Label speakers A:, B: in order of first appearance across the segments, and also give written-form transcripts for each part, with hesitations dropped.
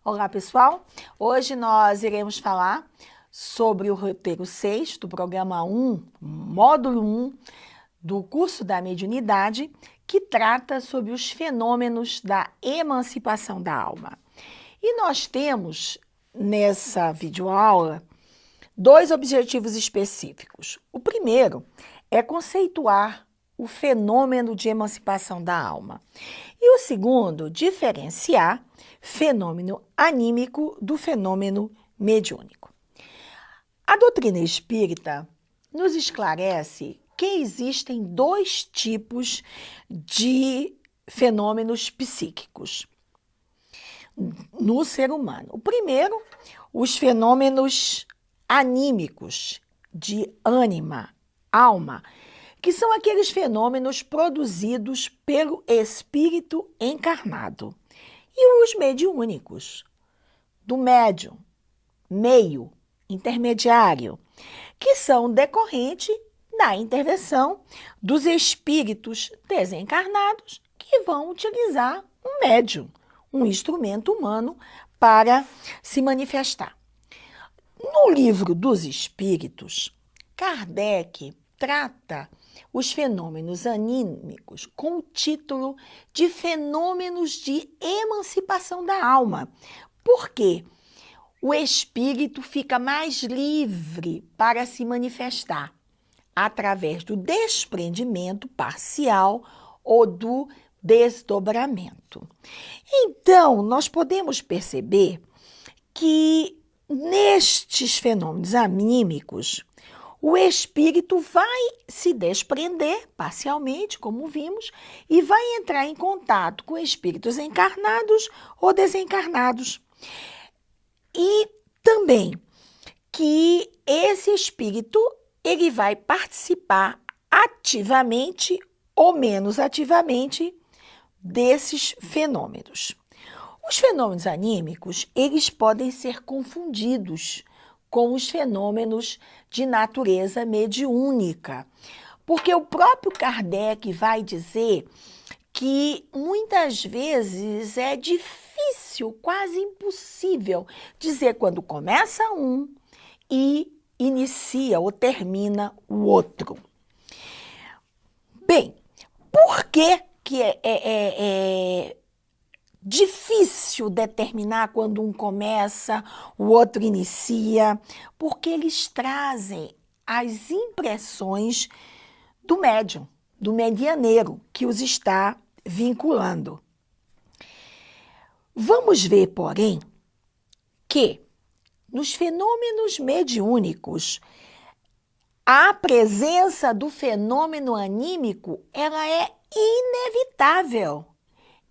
A: Olá, pessoal! Hoje nós iremos falar sobre o roteiro 6 do programa 1, módulo 1 do curso da mediunidade, que trata sobre os fenômenos da emancipação da alma. E nós temos, nessa videoaula, dois objetivos específicos. O primeiro é conceituar o fenômeno de emancipação da alma. E o segundo, diferenciar fenômeno anímico do fenômeno mediúnico. A doutrina espírita nos esclarece que existem dois tipos de fenômenos psíquicos no ser humano. O primeiro, os fenômenos anímicos de ânima, alma, que são aqueles fenômenos produzidos pelo espírito encarnado. E os mediúnicos, do médium, meio, intermediário, que são decorrente da intervenção dos espíritos desencarnados que vão utilizar um médium, um instrumento humano para se manifestar. No livro dos Espíritos, Kardec trata os fenômenos anímicos com o título de fenômenos de emancipação da alma, porque o espírito fica mais livre para se manifestar através do desprendimento parcial ou do desdobramento. Então, nós podemos perceber que nestes fenômenos anímicos, o espírito vai se desprender parcialmente, como vimos, e vai entrar em contato com espíritos encarnados ou desencarnados. E também que esse espírito ele vai participar ativamente ou menos ativamente desses fenômenos. Os fenômenos anímicos, eles podem ser confundidos com os fenômenos de natureza mediúnica, porque o próprio Kardec vai dizer que muitas vezes é difícil, quase impossível, dizer quando começa um e inicia ou termina o outro. Bem, por que é difícil determinar quando um começa, o outro inicia, porque eles trazem as impressões do médium, do medianeiro que os está vinculando. Vamos ver, porém, que nos fenômenos mediúnicos, a presença do fenômeno anímico, ela é inevitável.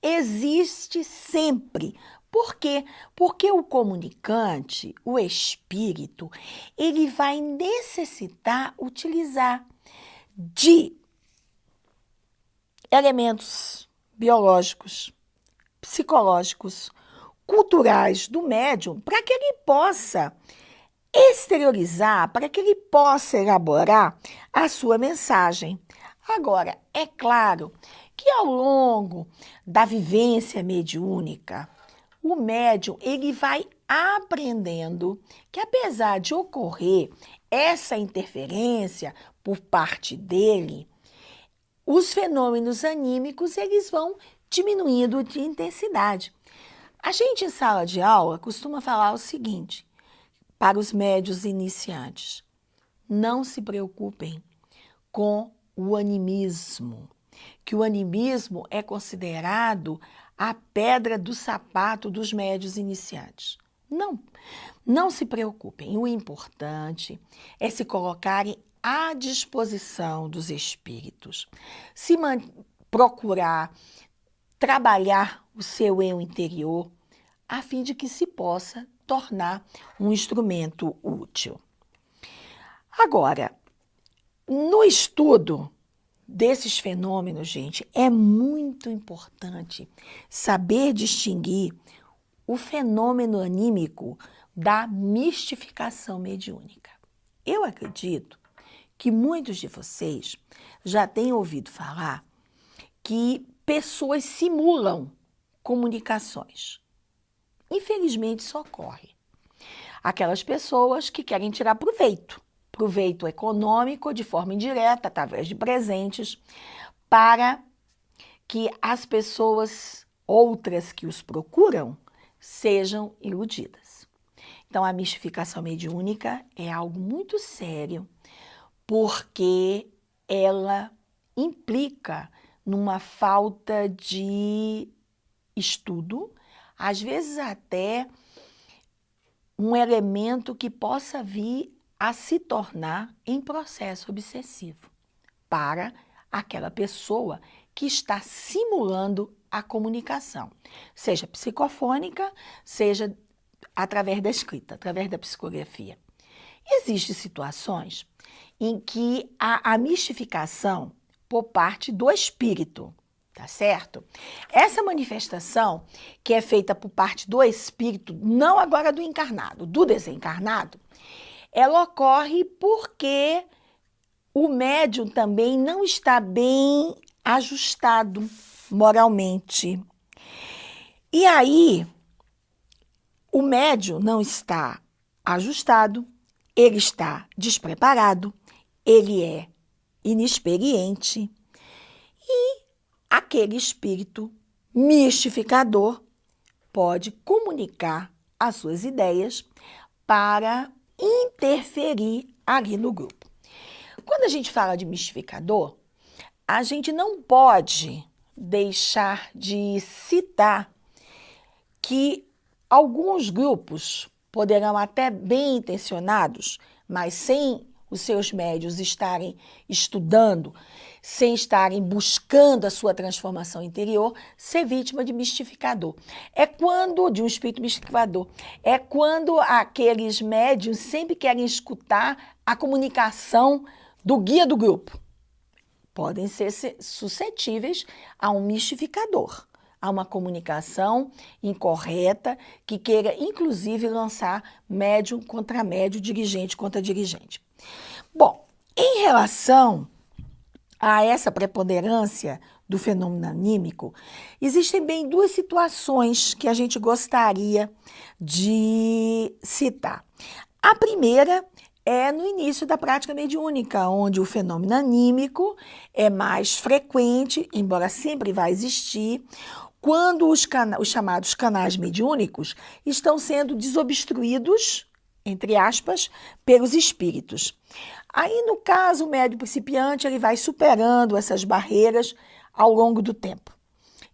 A: Existe sempre. Por quê? Porque o comunicante, o espírito, ele vai necessitar utilizar de elementos biológicos, psicológicos, culturais do médium para que ele possa exteriorizar, para que ele possa elaborar a sua mensagem. Agora, é claro que ao longo da vivência mediúnica, o médium ele vai aprendendo que apesar de ocorrer essa interferência por parte dele, os fenômenos anímicos eles vão diminuindo de intensidade. A gente em sala de aula costuma falar o seguinte para os médiuns iniciantes: não se preocupem com o animismo, que o animismo é considerado a pedra do sapato dos médiuns iniciantes. Não se preocupem. O importante é se colocarem à disposição dos espíritos, procurar trabalhar o seu eu interior, a fim de que se possa tornar um instrumento útil. Agora, no estudo desses fenômenos, gente, é muito importante saber distinguir o fenômeno anímico da mistificação mediúnica. Eu acredito que muitos de vocês já têm ouvido falar que pessoas simulam comunicações. infelizmente só ocorre aquelas pessoas que querem tirar proveito econômico de forma indireta, através de presentes, para que as pessoas outras que os procuram sejam iludidas. Então, a mistificação mediúnica é algo muito sério, porque ela implica numa falta de estudo, às vezes até um elemento que possa vir a se tornar em processo obsessivo para aquela pessoa que está simulando a comunicação, seja psicofônica, seja através da escrita, através da psicografia. Existem situações em que há a mistificação por parte do espírito, tá certo? Essa manifestação que é feita por parte do espírito, não agora do encarnado, do desencarnado, ela ocorre porque o médium também não está bem ajustado moralmente. E aí, o médium não está ajustado, ele está despreparado, ele é inexperiente e aquele espírito mistificador pode comunicar as suas ideias para interferir ali no grupo. Quando a gente fala de mistificador, a gente não pode deixar de citar que alguns grupos poderão até bem intencionados, mas sem os seus médios estarem estudando, sem estarem buscando a sua transformação interior, ser vítima de mistificador. De um espírito mistificador. É quando aqueles médios sempre querem escutar a comunicação do guia do grupo. Podem ser suscetíveis a um mistificador, a uma comunicação incorreta que queira, inclusive, lançar médium contra médium, dirigente contra dirigente. Bom, em relação a essa preponderância do fenômeno anímico, existem bem duas situações que a gente gostaria de citar. A primeira é no início da prática mediúnica, onde o fenômeno anímico é mais frequente, embora sempre vai existir, quando os chamados canais mediúnicos estão sendo desobstruídos, entre aspas, pelos espíritos. Aí, no caso, o médium principiante ele vai superando essas barreiras ao longo do tempo.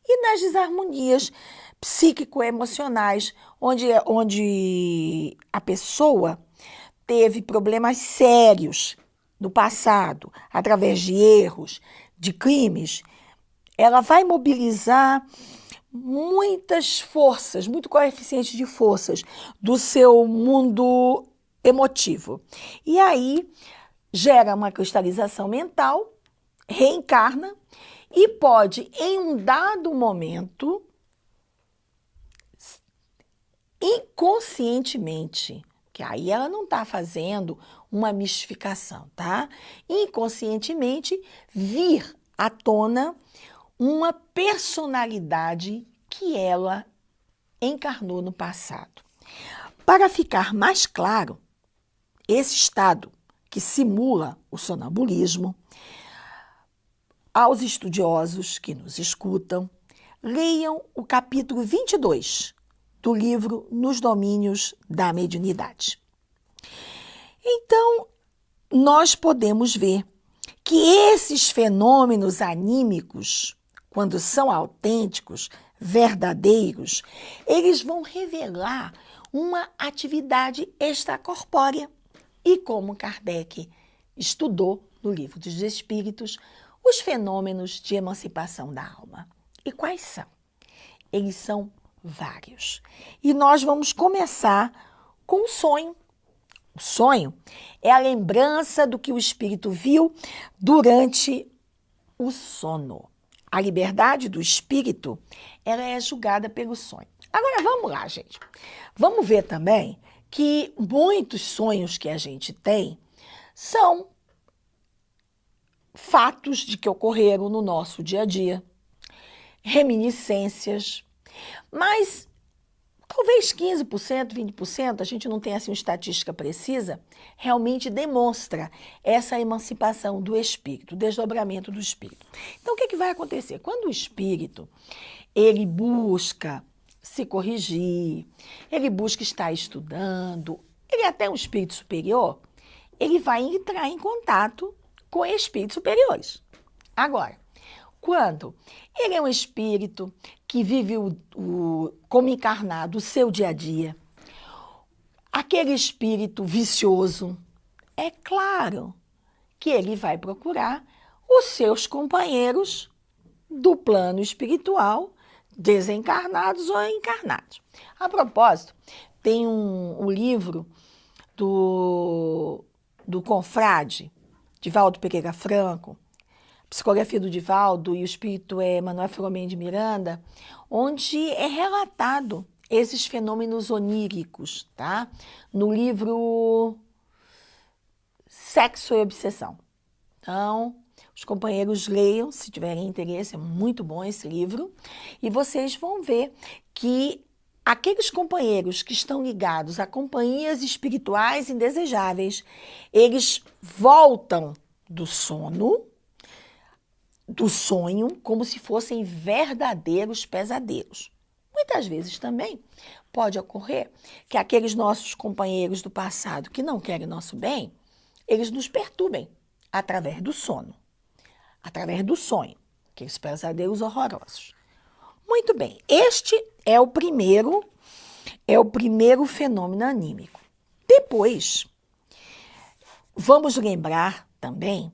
A: E nas desarmonias psíquico-emocionais, onde a pessoa teve problemas sérios no passado, através de erros, de crimes, ela vai mobilizar muitas forças, muito coeficiente de forças do seu mundo emotivo. E aí gera uma cristalização mental, reencarna e pode, em um dado momento, inconscientemente, que aí ela não está fazendo uma mistificação, tá? Inconscientemente vir à tona uma personalidade que ela encarnou no passado. Para ficar mais claro, esse estado que simula o sonambulismo, aos estudiosos que nos escutam, leiam o capítulo 22 do livro Nos Domínios da Mediunidade. Então, nós podemos ver que esses fenômenos anímicos, quando são autênticos, verdadeiros, eles vão revelar uma atividade extracorpórea. E como Kardec estudou no Livro dos Espíritos, os fenômenos de emancipação da alma. E quais são? Eles são vários. E nós vamos começar com o sonho. O sonho é a lembrança do que o espírito viu durante o sono. A liberdade do espírito, ela é julgada pelo sonho. Agora, vamos lá, gente. Vamos ver também que muitos sonhos que a gente tem são fatos de que ocorreram no nosso dia a dia, reminiscências. Mas talvez 15%, 20%, a gente não tem assim uma estatística precisa, realmente demonstra essa emancipação do espírito, o desdobramento do espírito. Então, o que vai acontecer? Quando o espírito, ele busca se corrigir, ele busca estar estudando, ele é até um espírito superior, ele vai entrar em contato com espíritos superiores. Agora, quando ele é um espírito que vive como encarnado o seu dia a dia, aquele espírito vicioso, é claro que ele vai procurar os seus companheiros do plano espiritual, desencarnados ou encarnados. A propósito, tem um livro do confrade Divaldo Pereira Franco, Psicografia do Divaldo, e o espírito é Manuel Filomeno de Miranda, onde é relatado esses fenômenos oníricos, tá? No livro Sexo e Obsessão. Então, os companheiros leiam, se tiverem interesse, é muito bom esse livro, e vocês vão ver que aqueles companheiros que estão ligados a companhias espirituais indesejáveis, eles voltam do sonho, como se fossem verdadeiros pesadelos. Muitas vezes também pode ocorrer que aqueles nossos companheiros do passado que não querem nosso bem, eles nos perturbem através do sono, através do sonho, aqueles pesadelos horrorosos. Muito bem, este é o primeiro fenômeno anímico. Depois, vamos lembrar também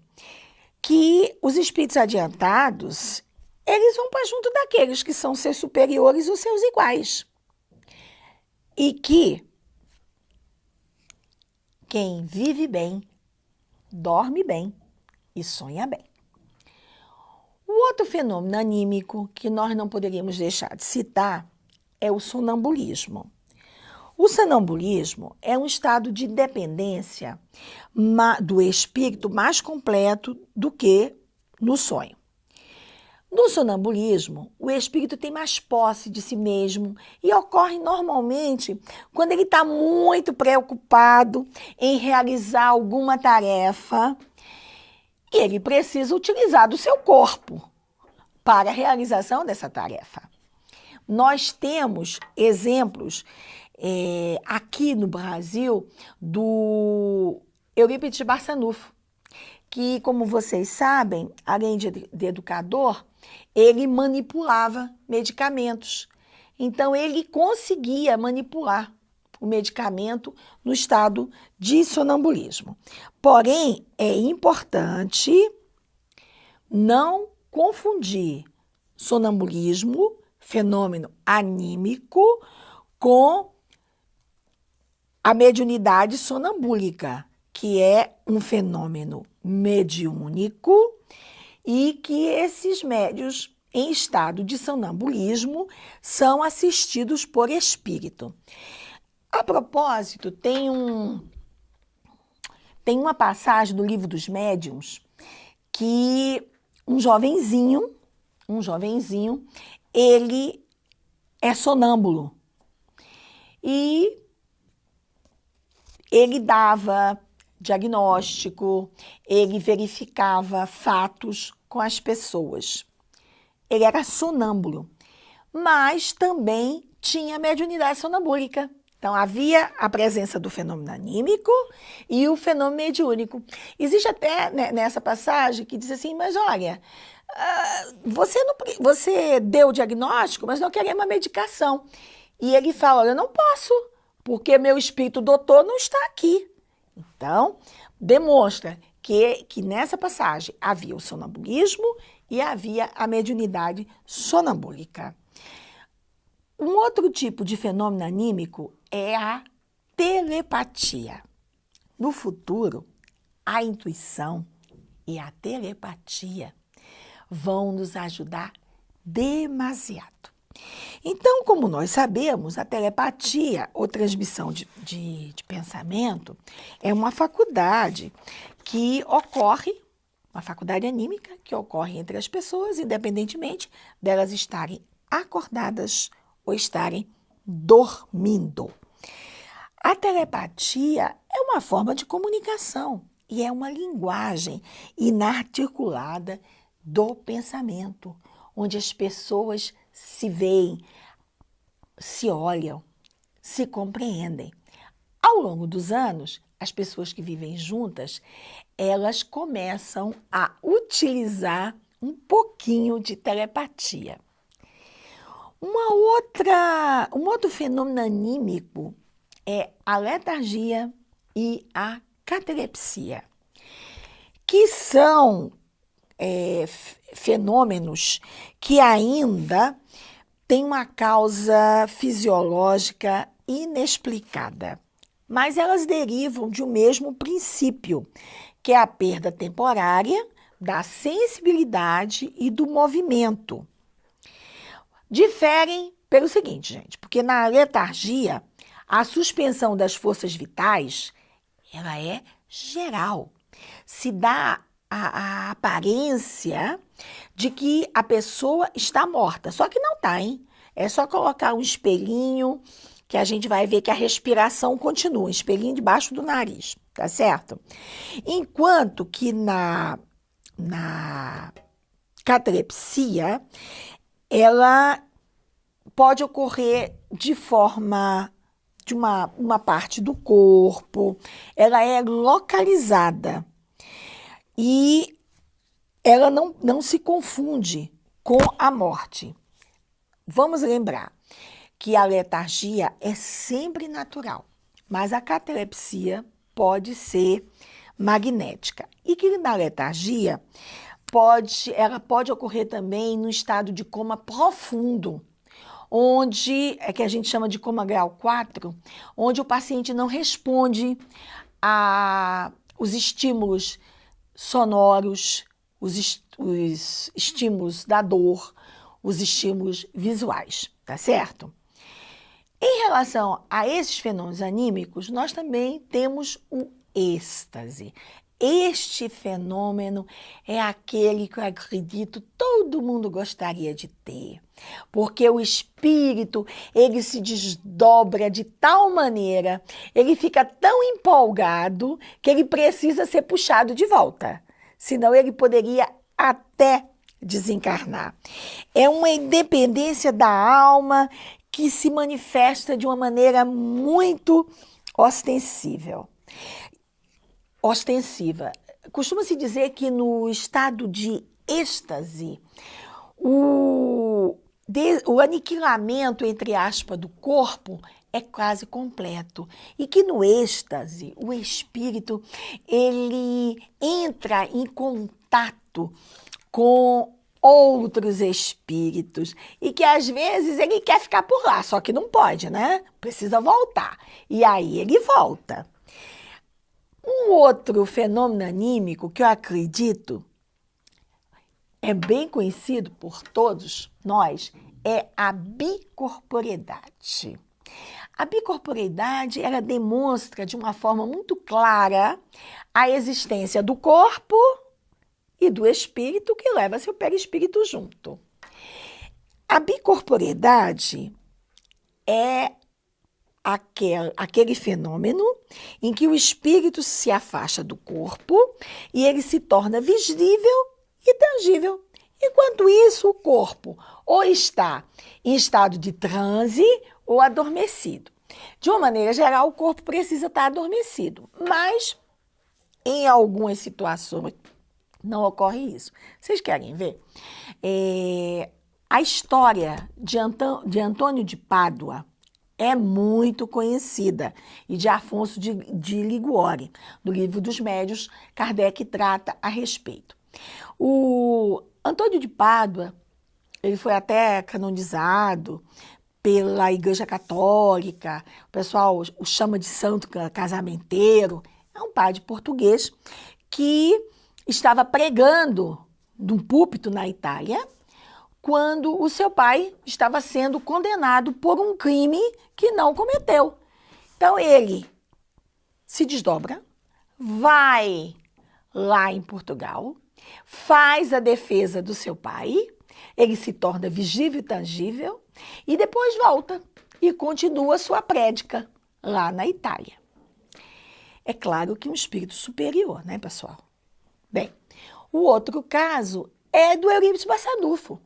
A: que os espíritos adiantados, eles vão para junto daqueles que são seus superiores ou seus iguais. E que quem vive bem, dorme bem e sonha bem. O outro fenômeno anímico que nós não poderíamos deixar de citar é o sonambulismo. O sonambulismo é um estado de dependência do espírito mais completo do que no sonho. No sonambulismo, o espírito tem mais posse de si mesmo e ocorre normalmente quando ele está muito preocupado em realizar alguma tarefa e ele precisa utilizar do seu corpo para a realização dessa tarefa. Nós temos exemplos aqui no Brasil do Eurípides Barçanufo, que, como vocês sabem, além de educador, ele manipulava medicamentos. Então, ele conseguia manipular o medicamento no estado de sonambulismo. Porém, é importante não confundir sonambulismo, fenômeno anímico, com a mediunidade sonambúlica, que é um fenômeno mediúnico e que esses médios em estado de sonambulismo são assistidos por espírito. A propósito, tem uma passagem do Livro dos Médiuns que um jovenzinho, ele é sonâmbulo e ele dava diagnóstico, ele verificava fatos com as pessoas. Ele era sonâmbulo, mas também tinha mediunidade sonambúlica. Então, havia a presença do fenômeno anímico e o fenômeno mediúnico. Existe até nessa passagem que diz assim, mas olha, você deu o diagnóstico, mas não queria uma medicação. E ele fala, olha, eu não posso, porque meu espírito doutor não está aqui. Então, demonstra que nessa passagem havia o sonambulismo e havia a mediunidade sonambúlica. Um outro tipo de fenômeno anímico é a telepatia. No futuro, a intuição e a telepatia vão nos ajudar demasiado. Então, como nós sabemos, a telepatia ou transmissão de pensamento é uma faculdade que ocorre, uma faculdade anímica que ocorre entre as pessoas, independentemente delas estarem acordadas ou estarem dormindo. A telepatia é uma forma de comunicação e é uma linguagem inarticulada do pensamento, onde as pessoas se veem, se olham, se compreendem. Ao longo dos anos, as pessoas que vivem juntas, elas começam a utilizar um pouquinho de telepatia. Um outro fenômeno anímico é a letargia e a catalepsia, que são fenômenos que ainda têm uma causa fisiológica inexplicada, mas elas derivam de um mesmo princípio, que é a perda temporária da sensibilidade e do movimento. Diferem pelo seguinte, gente, porque na letargia, a suspensão das forças vitais, ela é geral. Se dá a aparência de que a pessoa está morta, só que não está, hein? É só colocar um espelhinho que a gente vai ver que a respiração continua, um espelhinho debaixo do nariz, tá certo? Enquanto que na catalepsia, ela pode ocorrer de forma de uma parte do corpo, ela é localizada e ela não se confunde com a morte. Vamos lembrar que a letargia é sempre natural, mas a catalepsia pode ser magnética. E que na letargia ela pode ocorrer também no estado de coma profundo, onde é que a gente chama de coma grau 4, onde o paciente não responde aos estímulos sonoros, os estímulos da dor, os estímulos visuais, tá certo? Em relação a esses fenômenos anímicos, nós também temos o êxtase. Este fenômeno é aquele que eu acredito todo mundo gostaria de ter, porque o espírito, ele se desdobra de tal maneira, ele fica tão empolgado que ele precisa ser puxado de volta, senão ele poderia até desencarnar. É uma independência da alma que se manifesta de uma maneira muito ostensiva. Costuma-se dizer que no estado de êxtase, o aniquilamento, entre aspas, do corpo é quase completo. E que no êxtase, o espírito, ele entra em contato com outros espíritos e que às vezes ele quer ficar por lá, só que não pode, né? Precisa voltar. E aí ele volta. Um outro fenômeno anímico que eu acredito é bem conhecido por todos nós é a bicorporeidade. A bicorporeidade, ela demonstra de uma forma muito clara a existência do corpo e do espírito que leva seu perispírito junto. A bicorporeidade é aquele fenômeno em que o espírito se afasta do corpo e ele se torna visível e tangível. Enquanto isso, o corpo ou está em estado de transe ou adormecido. De uma maneira geral, o corpo precisa estar adormecido, mas em algumas situações não ocorre isso. Vocês querem ver? A história de Antônio de Pádua é muito conhecida, e de Afonso de Liguori, do Livro dos Médiuns, Kardec trata a respeito. O Antônio de Pádua, ele foi até canonizado pela Igreja Católica, o pessoal o chama de santo casamenteiro, é um padre português que estava pregando num púlpito na Itália, quando o seu pai estava sendo condenado por um crime que não cometeu. Então ele se desdobra, vai lá em Portugal, faz a defesa do seu pai, ele se torna visível e tangível e depois volta e continua sua prédica lá na Itália. É claro que um espírito superior, né, pessoal? Bem, o outro caso é do Eurípides Barçanufo.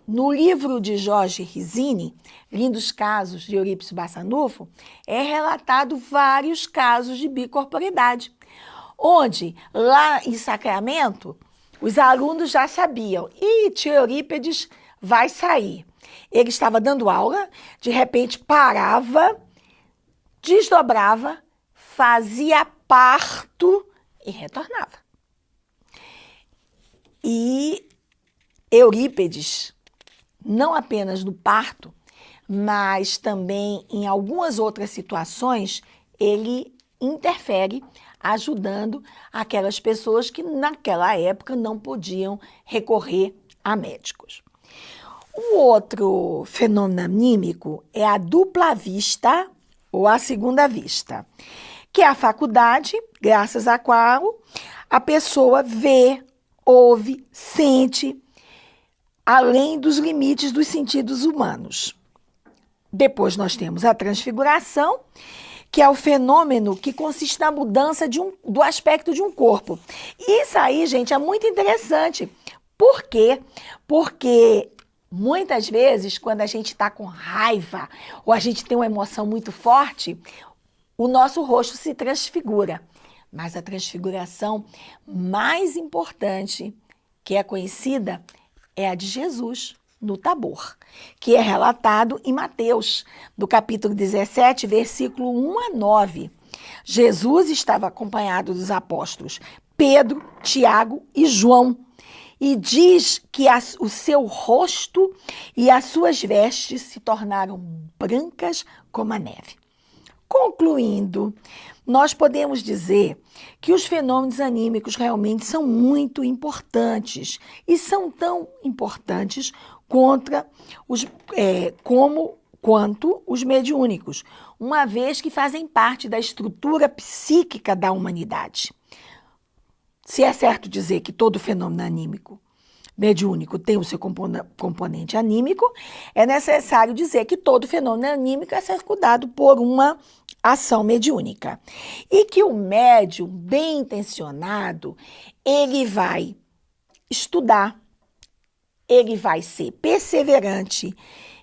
A: No livro de Jorge Rizzini, Lindos Casos de Eurípides Barçanufo, é relatado vários casos de bicorporidade, onde, lá em Sacramento, os alunos já sabiam, e tio Eurípides vai sair. Ele estava dando aula, de repente parava, desdobrava, fazia parto e retornava. E Eurípides, não apenas no parto, mas também em algumas outras situações, ele interfere ajudando aquelas pessoas que naquela época não podiam recorrer a médicos. O outro fenômeno anímico é a dupla vista ou a segunda vista, que é a faculdade, graças à qual a pessoa vê, ouve, sente, além dos limites dos sentidos humanos. Depois nós temos a transfiguração, que é o fenômeno que consiste na mudança do aspecto de um corpo. Isso aí, gente, é muito interessante. Por quê? Porque muitas vezes, quando a gente está com raiva ou a gente tem uma emoção muito forte, o nosso rosto se transfigura. Mas a transfiguração mais importante, que é conhecida, é a de Jesus, no Tabor, que é relatado em Mateus, do capítulo 17, versículo 1 a 9. Jesus estava acompanhado dos apóstolos Pedro, Tiago e João, e diz que o seu rosto e as suas vestes se tornaram brancas como a neve. Concluindo, nós podemos dizer que os fenômenos anímicos realmente são muito importantes e são tão importantes quanto os mediúnicos, uma vez que fazem parte da estrutura psíquica da humanidade. Se é certo dizer que todo fenômeno anímico mediúnico tem o seu componente anímico, é necessário dizer que todo fenômeno anímico é circundado por uma ação mediúnica. E que o médium bem intencionado, ele vai estudar, ele vai ser perseverante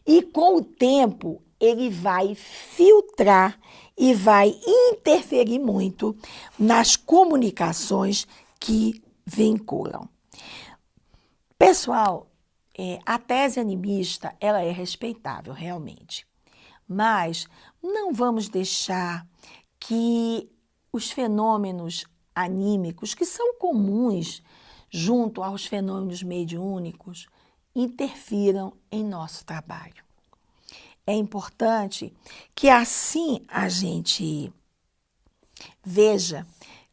A: e com o tempo ele vai filtrar e vai interferir muito nas comunicações que vinculam. Pessoal, a tese animista, ela é respeitável, realmente. Mas não vamos deixar que os fenômenos anímicos, que são comuns junto aos fenômenos mediúnicos, interfiram em nosso trabalho. É importante que assim a gente veja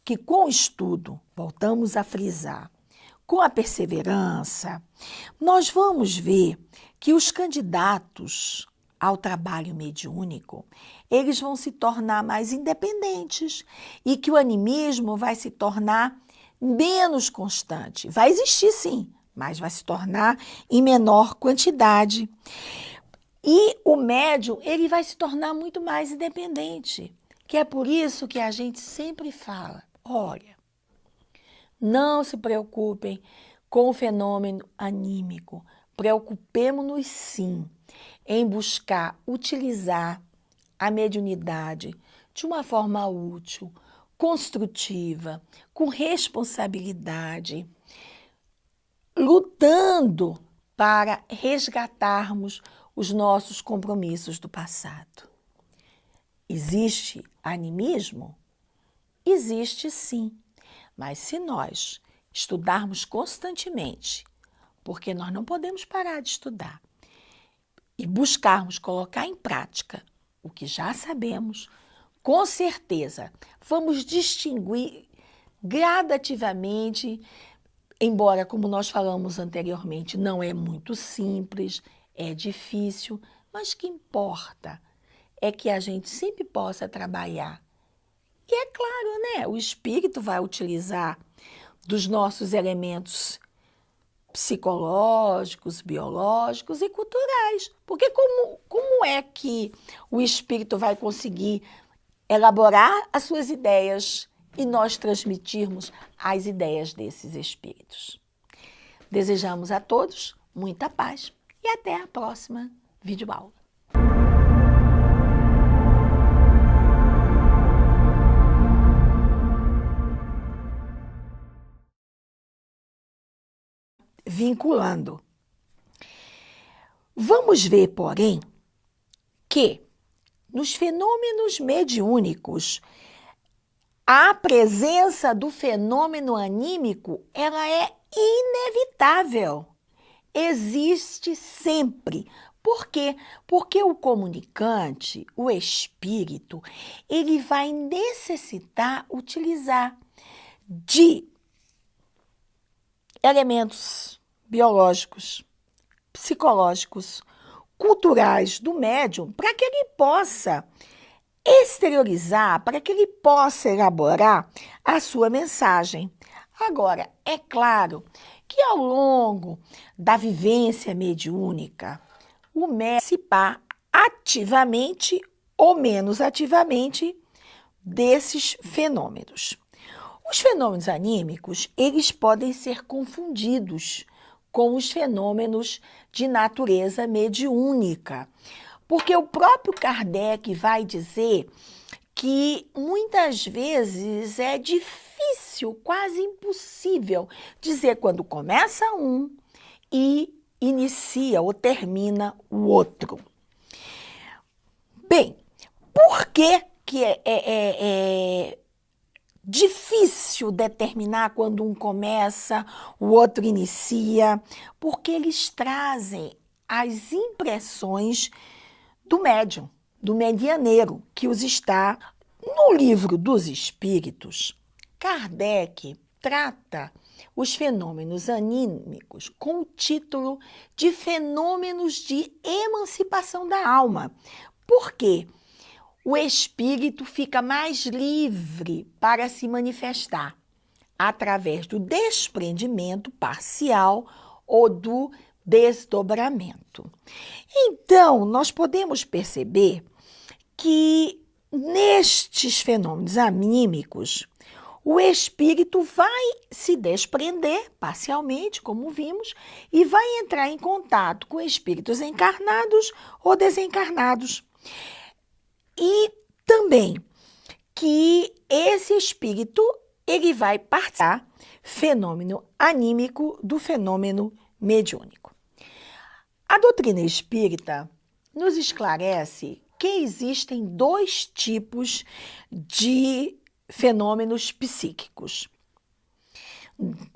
A: que com o estudo, voltamos a frisar, com a perseverança, nós vamos ver que os candidatos ao trabalho mediúnico, eles vão se tornar mais independentes e que o animismo vai se tornar menos constante. Vai existir sim, mas vai se tornar em menor quantidade. E o médium, ele vai se tornar muito mais independente, que é por isso que a gente sempre fala, olha, não se preocupem com o fenômeno anímico, preocupemos-nos sim em buscar utilizar a mediunidade de uma forma útil, construtiva, com responsabilidade, lutando para resgatarmos os nossos compromissos do passado. Existe animismo? Existe sim, mas se nós estudarmos constantemente, porque nós não podemos parar de estudar, e buscarmos colocar em prática o que já sabemos, com certeza vamos distinguir gradativamente, embora, como nós falamos anteriormente, não é muito simples, é difícil, mas o que importa é que a gente sempre possa trabalhar. E é claro, né? O espírito vai utilizar dos nossos elementos psicológicos, biológicos e culturais. Porque como é que o espírito vai conseguir elaborar as suas ideias e nós transmitirmos as ideias desses espíritos? Desejamos a todos muita paz e até a próxima videoaula. Vinculando. Vamos ver, porém, que nos fenômenos mediúnicos, a presença do fenômeno anímico, ela é inevitável. Existe sempre. Por quê? Porque o comunicante, o espírito, ele vai necessitar utilizar de elementos biológicos, psicológicos, culturais do médium para que ele possa exteriorizar, para que ele possa elaborar a sua mensagem. Agora, é claro que ao longo da vivência mediúnica, o médium participar ativamente ou menos ativamente desses fenômenos. Os fenômenos anímicos, eles podem ser confundidos com os fenômenos de natureza mediúnica, porque o próprio Kardec vai dizer que muitas vezes é difícil, quase impossível, dizer quando começa um e inicia ou termina o outro. Bem, por que é difícil determinar quando um começa, o outro inicia? Porque eles trazem as impressões do médium, do medianeiro, que os está. No Livro dos Espíritos, Kardec trata os fenômenos anímicos com o título de fenômenos de emancipação da alma. Por quê? O espírito fica mais livre para se manifestar através do desprendimento parcial ou do desdobramento. Então, nós podemos perceber que nestes fenômenos anímicos, o espírito vai se desprender parcialmente, como vimos, e vai entrar em contato com espíritos encarnados ou desencarnados. E também que esse espírito ele vai participar fenômeno anímico do fenômeno mediúnico. A doutrina espírita nos esclarece que existem dois tipos de fenômenos psíquicos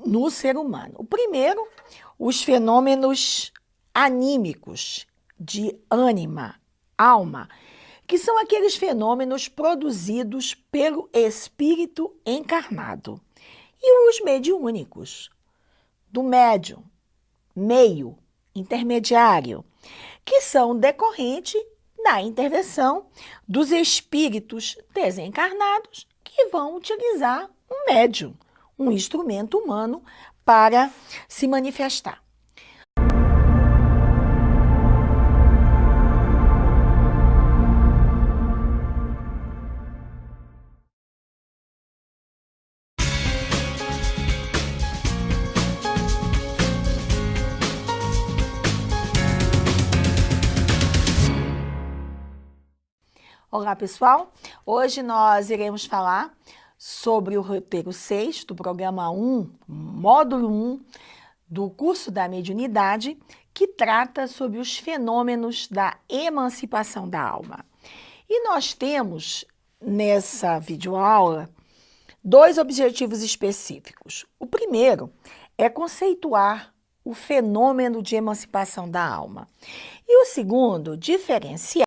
A: no ser humano. O primeiro, os fenômenos anímicos de ânima, alma, que são aqueles fenômenos produzidos pelo espírito encarnado. E os mediúnicos, do médium, meio, intermediário, que são decorrentes da intervenção dos espíritos desencarnados que vão utilizar um médium, um instrumento humano para se manifestar. Olá, pessoal! Hoje nós iremos falar sobre o roteiro 6 do programa 1, módulo 1 do curso da mediunidade, que trata sobre os fenômenos da emancipação da alma. E nós temos, nessa videoaula, dois objetivos específicos. O primeiro é conceituar o fenômeno de emancipação da alma. E o segundo, diferenciar